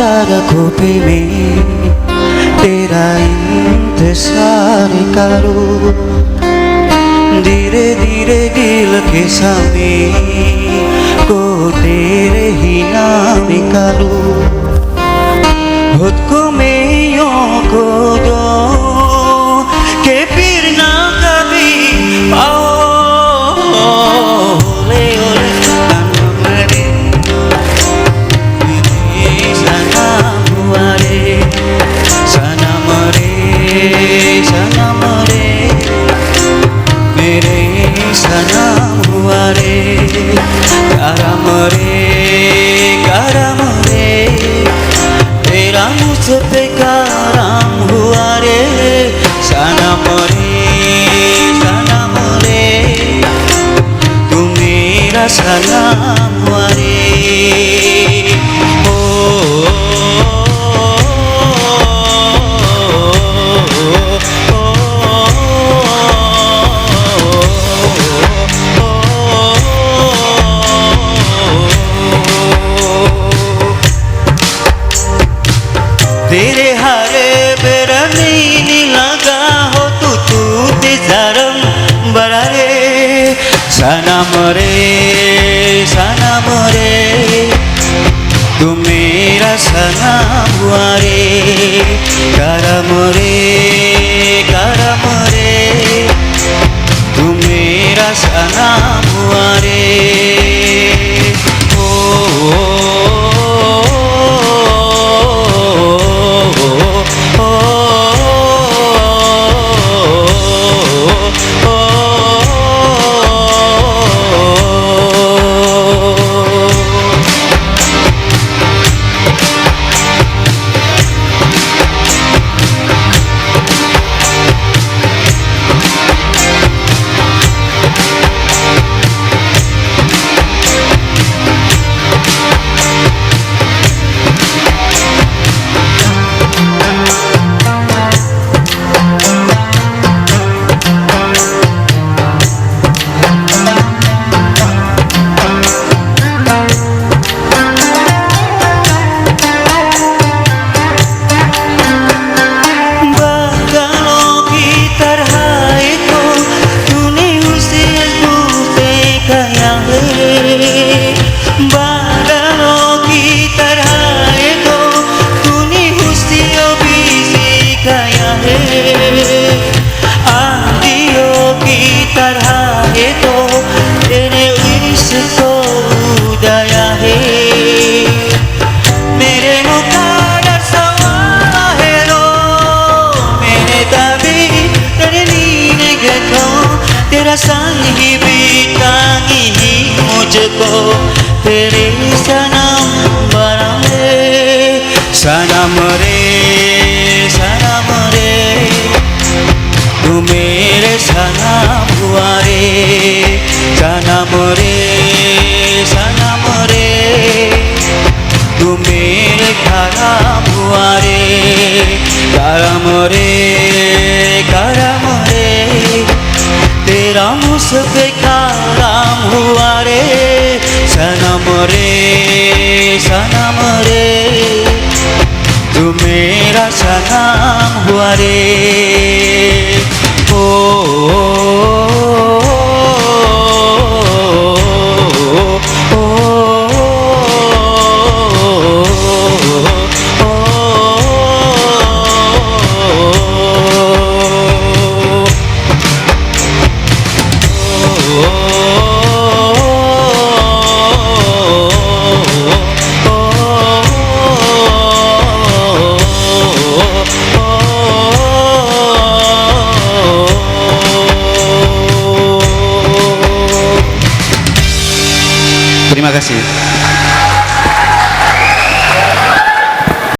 ज़्यादा खोपे में तेरा इंतजार करूं, धीरे धीरे दिल के सामने को तेरे ही नाम करूं। खुद को मैं यूं खो दूं कि फिर ना कभी पाओ। ओले ओले सनम रे मेरे सनम हुआ रे, सनम रे सनम रे मेरे सनम हुआ रे, करम रे तेरा मुझ पे करम हुआ रे, सनम रे तू मेरा सनम हुआ रे। तेरे हरे बेरा नहीं लगा हो तू तिजारम बड़ा रे, सनम रे तू मेरा सनम हुआ रे, करम रे तू मेरा सनम हुआ रे। तेरा संग ही बितानी ही मुझको तेरे सनम बना रे, सनम रे तू मेरे सनम हुआ रे, सनम रे तू मेरे करम हुआ रे, करम रे तेरा मुझ पे करम हुआ रे, सनम रे तू मेरा सनम हुआ रे। ओ